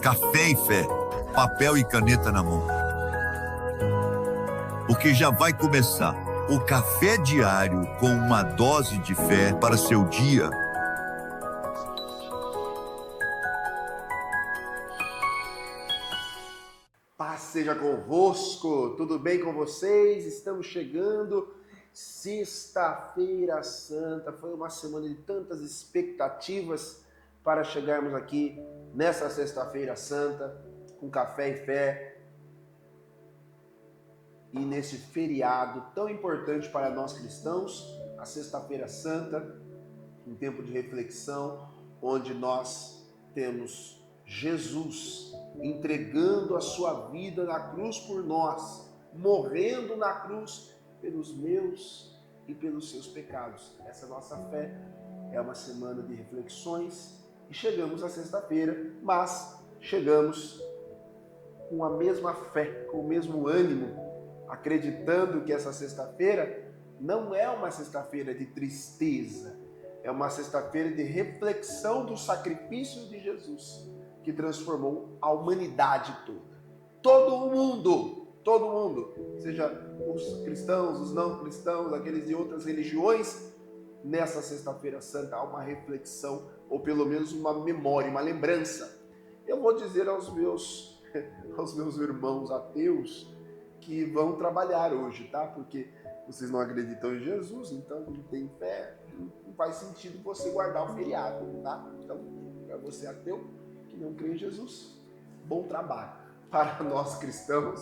Café e Fé, papel e caneta na mão. Porque já vai começar o café diário com uma dose de fé para seu dia. Paz seja convosco, tudo bem com vocês? Estamos chegando, Sexta-feira Santa. Foi uma semana de tantas expectativas para chegarmos aqui nessa Sexta-feira Santa, com café e fé, e nesse feriado tão importante para nós cristãos, a Sexta-feira Santa, um tempo de reflexão, onde nós temos Jesus entregando a sua vida na cruz por nós, morrendo na cruz pelos meus e pelos seus pecados. Essa nossa fé é uma semana de reflexões e chegamos à sexta-feira, mas chegamos com a mesma fé, com o mesmo ânimo, acreditando que essa sexta-feira não é uma sexta-feira de tristeza, é uma sexta-feira de reflexão do sacrifício de Jesus, que transformou a humanidade toda. Todo mundo, seja os cristãos, os não cristãos, aqueles de outras religiões, nessa Sexta-feira Santa há uma reflexão, ou pelo menos uma memória, uma lembrança. Eu vou dizer aos meus irmãos ateus que vão trabalhar hoje, tá? Porque vocês não acreditam em Jesus, então não tem fé, não faz sentido você guardar o feriado, tá? Então, para você ateu que não crê em Jesus, bom trabalho. Para nós cristãos,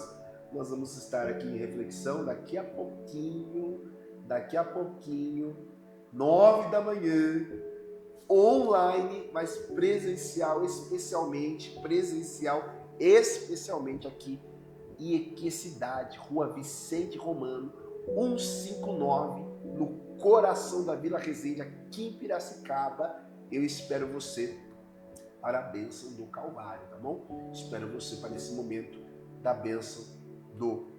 nós vamos estar aqui em reflexão daqui a pouquinho, 9 da manhã, online, mas presencial especialmente aqui em Equecidade, Rua Vicente Romano, 159, no coração da Vila Resende, aqui em Piracicaba. Eu espero você para a bênção do Calvário, tá bom? Espero você para esse momento da bênção do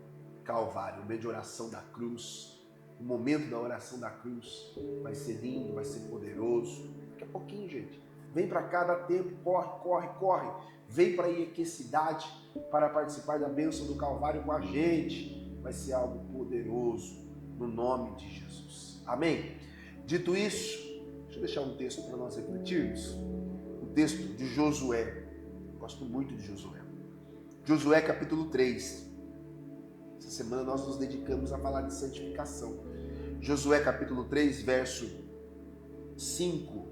Calvário, o momento de oração da cruz. O momento da oração da cruz vai ser lindo, vai ser poderoso. Daqui a pouquinho, gente. Vem para cá, dá tempo, corre. Vem para Equecidade para participar da bênção do Calvário com a gente. Vai ser algo poderoso, no nome de Jesus. Amém? Dito isso, deixa eu deixar um texto para nós refletirmos. O texto de Josué. Gosto muito de Josué. Josué capítulo 3. Essa semana nós nos dedicamos a falar de santificação. Josué capítulo 3, verso 5.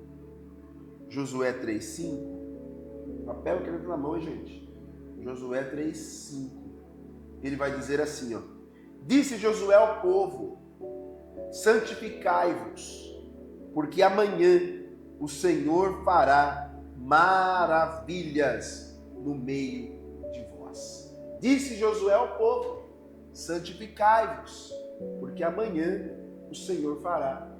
Josué 3, 5. Papel e caneta na mão, hein, gente? Josué 3, 5. Ele vai dizer assim, ó. Disse Josué ao povo: santificai-vos, porque amanhã o Senhor fará maravilhas no meio de vós. Disse Josué ao povo: santificai-vos, porque amanhã o Senhor fará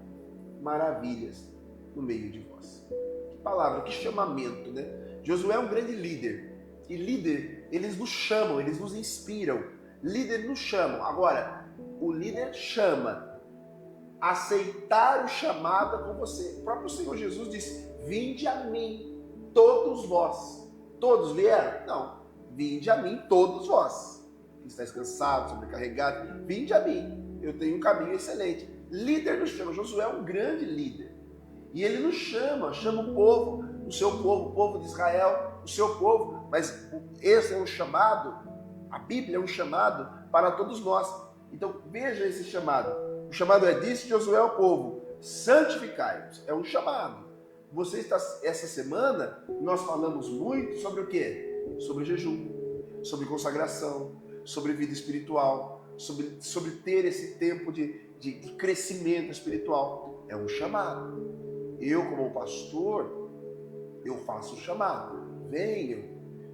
maravilhas no meio de vós. Que palavra, que chamamento, né? Josué é um grande líder. E líder, eles nos chamam, eles nos inspiram. Líder nos chamam. Agora, o líder chama. Aceitar o chamado é com você. O próprio Senhor Jesus disse: vinde a mim, todos vós. Todos vieram? Não. Vinde a mim, todos vós. Que estáis cansados, sobrecarregados, vinde a mim. Eu tenho um caminho excelente. Líder nos chama. Josué é um grande líder. E ele nos chama o povo, o seu povo, o povo de Israel, o seu povo. Mas esse é um chamado, a Bíblia é um chamado para todos nós. Então veja esse chamado. O chamado é: disse Josué ao povo: santificai-vos. É um chamado. Você está, essa semana, nós falamos muito sobre o quê? Sobre jejum, sobre consagração, sobre vida espiritual, sobre ter esse tempo de crescimento espiritual. É um chamado. Eu, como pastor, eu faço o chamado. Venham,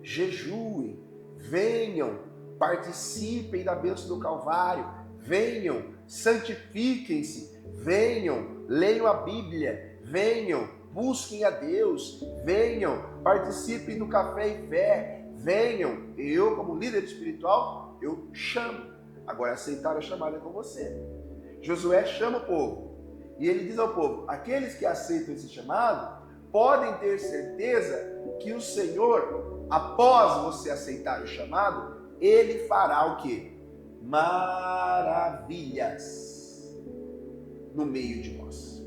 jejuem, venham, participem da bênção do Calvário, venham, santifiquem-se, venham, leiam a Bíblia, venham, busquem a Deus, venham, participem do café e fé, venham. Eu, como líder espiritual, eu chamo. Agora, aceitar a chamada é com você. Josué chama o povo e ele diz ao povo: aqueles que aceitam esse chamado podem ter certeza que o Senhor após você aceitar o chamado, ele fará o quê? Maravilhas no meio de nós.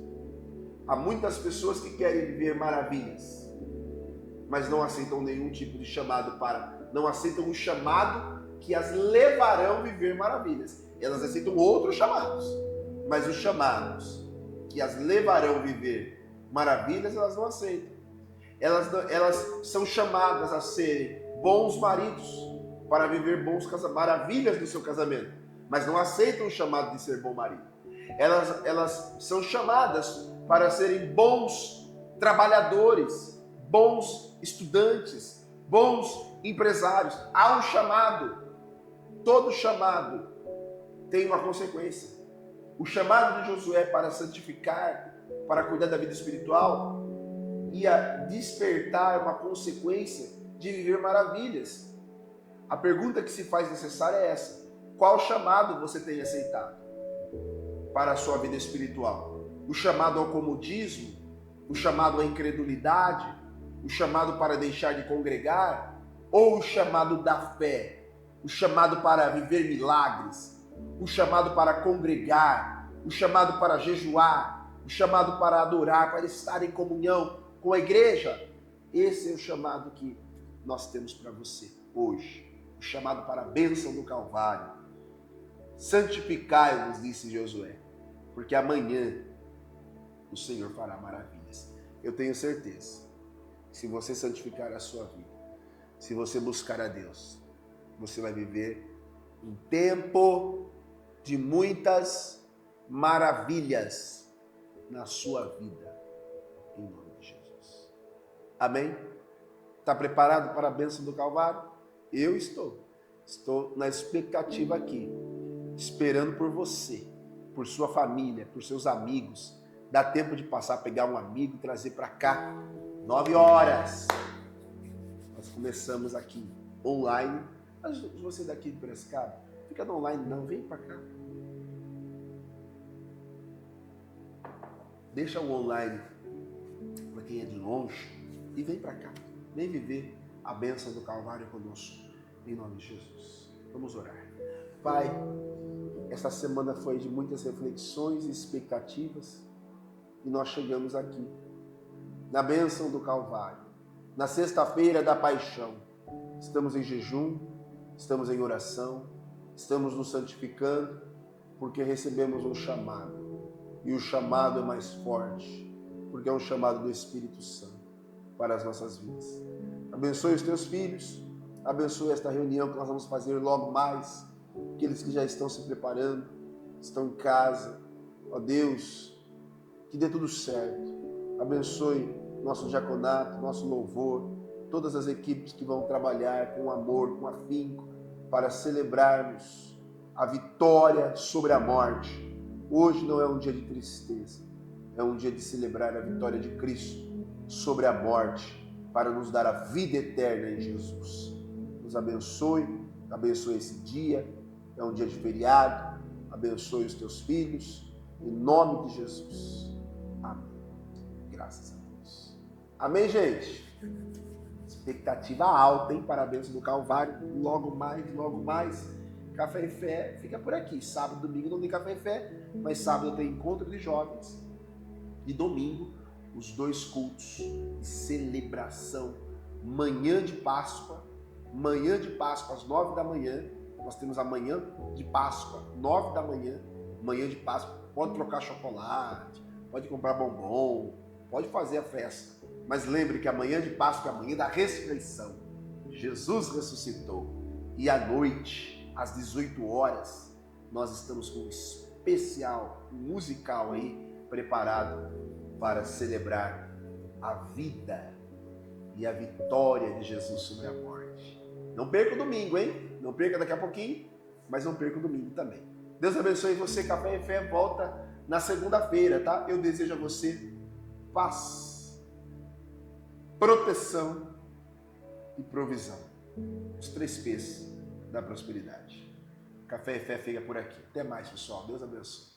Há muitas pessoas que querem viver maravilhas, mas não aceitam nenhum tipo de chamado não aceitam o chamado que as levarão a viver maravilhas. Elas aceitam outros chamados, mas os chamados que as levarão a viver maravilhas, elas não aceitam. Elas são chamadas a serem bons maridos, para viver maravilhas no seu casamento, mas não aceitam o chamado de ser bom marido. Elas são chamadas para serem bons trabalhadores, bons estudantes, bons empresários. Há um chamado. Todo chamado tem uma consequência. O chamado de Josué para santificar, para cuidar da vida espiritual, ia despertar uma consequência de viver maravilhas. A pergunta que se faz necessária é essa: qual chamado você tem aceitado para a sua vida espiritual? O chamado ao comodismo? O chamado à incredulidade? O chamado para deixar de congregar? Ou o chamado da fé? O chamado para viver milagres? O chamado para congregar? O chamado para jejuar? O chamado para adorar, para estar em comunhão com a igreja? Esse é o chamado que nós temos para você hoje. O chamado para a bênção do Calvário. Santificai-vos, disse Josué, porque amanhã o Senhor fará maravilhas. Eu tenho certeza, se você santificar a sua vida, se você buscar a Deus, você vai viver um tempo de muitas maravilhas na sua vida, em nome de Jesus. Amém? Está preparado para a bênção do Calvário? Eu estou na expectativa aqui, esperando por você, por sua família, por seus amigos. Dá tempo de passar, pegar um amigo e trazer para cá. 9 horas. Nós começamos aqui, online. Mas você daqui de Piracicaba, fica no online não, vem para cá. Deixa o online para quem é de longe e vem para cá. Vem viver a bênção do Calvário conosco, em nome de Jesus. Vamos orar. Pai, esta semana foi de muitas reflexões e expectativas, e nós chegamos aqui, na bênção do Calvário, na sexta-feira da paixão. Estamos em jejum, estamos em oração, estamos nos santificando, porque recebemos um chamado, e o chamado é mais forte, porque é um chamado do Espírito Santo para as nossas vidas. Abençoe os teus filhos, abençoe esta reunião que nós vamos fazer logo mais, aqueles que já estão se preparando, estão em casa. Ó Deus, que dê tudo certo. Abençoe nosso diaconato, nosso louvor, todas as equipes que vão trabalhar com amor, com afinco, para celebrarmos a vitória sobre a morte. Hoje não é um dia de tristeza, é um dia de celebrar a vitória de Cristo sobre a morte, para nos dar a vida eterna em Jesus. Nos abençoe, abençoe esse dia, é um dia de feriado, abençoe os teus filhos, em nome de Jesus. Amém. Graças a Deus. Amém, gente? Expectativa alta, hein? Para a bênção do Calvário, logo mais. Café e Fé fica por aqui. Sábado e domingo não tem Café e Fé, mas sábado tem encontro de jovens e domingo os 2 cultos de celebração. Manhã de Páscoa às 9 da manhã. Nós temos a manhã de Páscoa, 9 da manhã, manhã de Páscoa. Pode trocar chocolate, pode comprar bombom, pode fazer a festa. Mas lembre que a manhã de Páscoa é a manhã da ressurreição. Jesus ressuscitou. E à noite, às 18 horas, nós estamos com um especial musical aí preparado para celebrar a vida e a vitória de Jesus sobre a morte. Não perca o domingo, hein? Não perca daqui a pouquinho, mas não perca o domingo também. Deus abençoe você. Café e Fé volta na segunda-feira, tá? Eu desejo a você paz, proteção e provisão. Os 3 P's da prosperidade. Café e Fé fica por aqui. Até mais, pessoal. Deus abençoe.